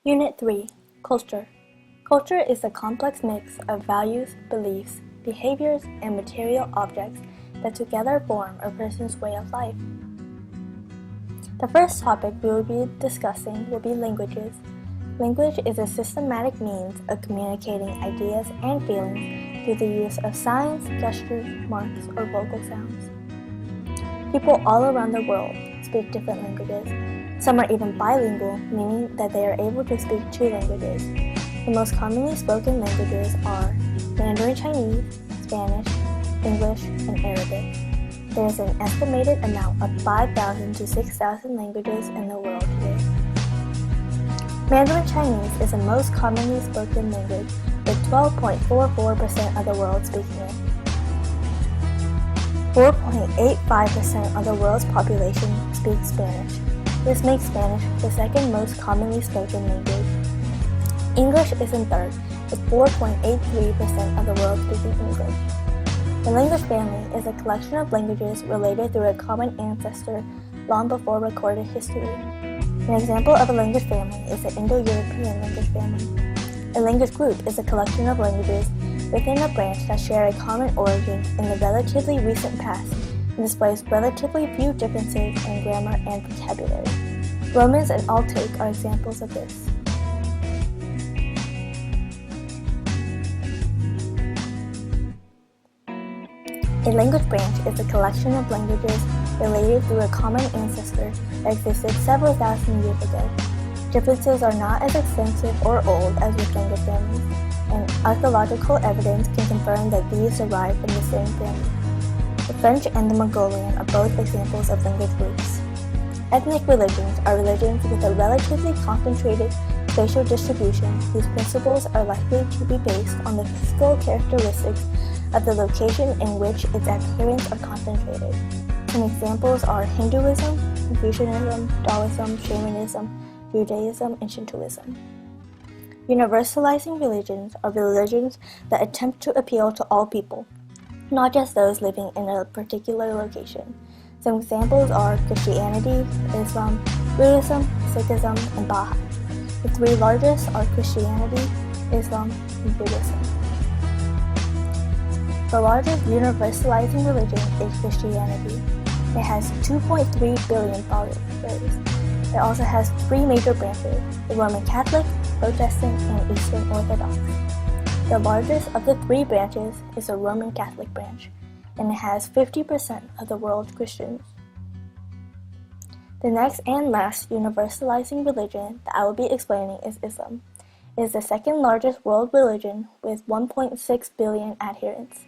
Unit 3. Culture. Culture is a complex mix of values, beliefs, behaviors, and material objects that together form a person's way of life. The first topic we will be discussing will be languages. Language is a systematic means of communicating ideas and feelings through the use of signs, gestures, marks, or vocal sounds. People all around the world speak different languages. Some are even bilingual, meaning that they are able to speak two languages. The most commonly spoken languages are Mandarin Chinese, Spanish, English, and Arabic. There is an estimated amount of 5,000 to 6,000 languages in the world today. Mandarin Chinese is the most commonly spoken language, with 12.44% of the world speaking it. 4.85% of the world's population speaks Spanish. This makes Spanish the second most commonly spoken language. English is in third, with 4.83% of the world speaking English. The language family is a collection of languages related through a common ancestor long before recorded history. An example of a language family is the Indo-European language family. A language group is a collection of languages within a branch that share a common origin in the relatively recent past and displays relatively few differences in grammar and vocabulary. Romance and Altic are examples of this. A language branch is a collection of languages related through a common ancestor that existed several thousand years ago. Differences are not as extensive or old as with language families, and archaeological evidence can confirm that these derive from the same family. The French and the Mongolian are both examples of language groups. Ethnic religions are religions with a relatively concentrated spatial distribution whose principles are likely to be based on the physical characteristics of the location in which its adherents are concentrated. Some examples are Hinduism, Confucianism, Taoism, Shamanism, Judaism, and Shintoism. Universalizing religions are religions that attempt to appeal to all people, not just those living in a particular location. Some examples are Christianity, Islam, Buddhism, Sikhism, and Baha'i. The three largest are Christianity, Islam, and Buddhism. The largest universalizing religion is Christianity. It has 2.3 billion followers. It also has three major branches: the Roman Catholic, Protestant, and Eastern Orthodox. The largest of the three branches is the Roman Catholic branch, and it has 50% of the world's Christians. The next and last universalizing religion that I will be explaining is Islam. It is the second largest world religion with 1.6 billion adherents.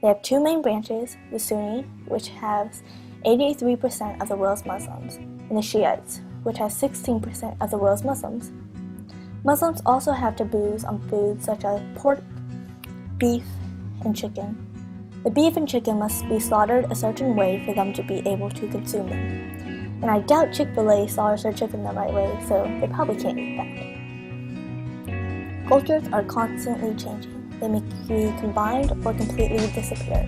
They have two main branches, the Sunni, which has 83% of the world's Muslims, and the Shiites, which has 16% of the world's Muslims. Muslims also have taboos on foods such as pork, beef, and chicken. The beef and chicken must be slaughtered a certain way for them to be able to consume them. And I doubt Chick-fil-A slaughters their chicken the right way, so they probably can't eat that. Cultures are constantly changing. They may be combined or completely disappear.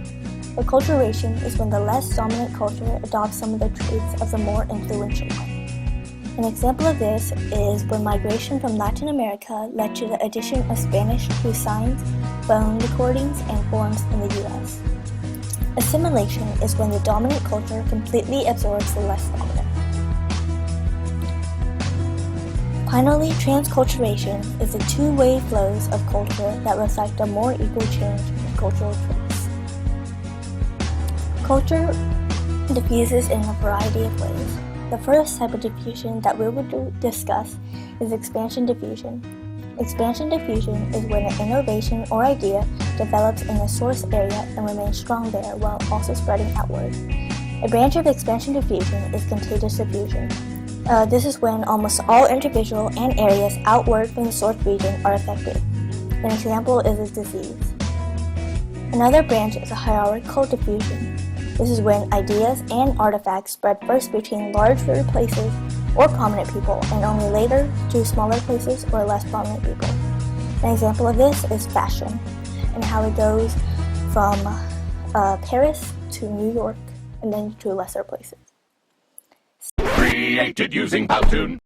Acculturation is when the less dominant culture adopts some of the traits of the more influential one. An example of this is when migration from Latin America led to the addition of Spanish through signs, phone recordings, and forms in the U.S. Assimilation is when the dominant culture completely absorbs the less dominant. Finally, transculturation is the two-way flows of culture that reflect a more equal change of cultural traits. Culture diffuses in a variety of ways. The first type of diffusion that we will discuss is expansion diffusion. Expansion diffusion is when an innovation or idea develops in a source area and remains strong there while also spreading outward. A branch of expansion diffusion is contagious diffusion. This is when almost all individual and areas outward from the source region are affected. An example is a disease. Another branch is a hierarchical diffusion. This is when ideas and artifacts spread first between larger places or prominent people and only later to smaller places or less prominent people. An example of this is fashion and how it goes from Paris to New York and then to lesser places. Created using Powtoon.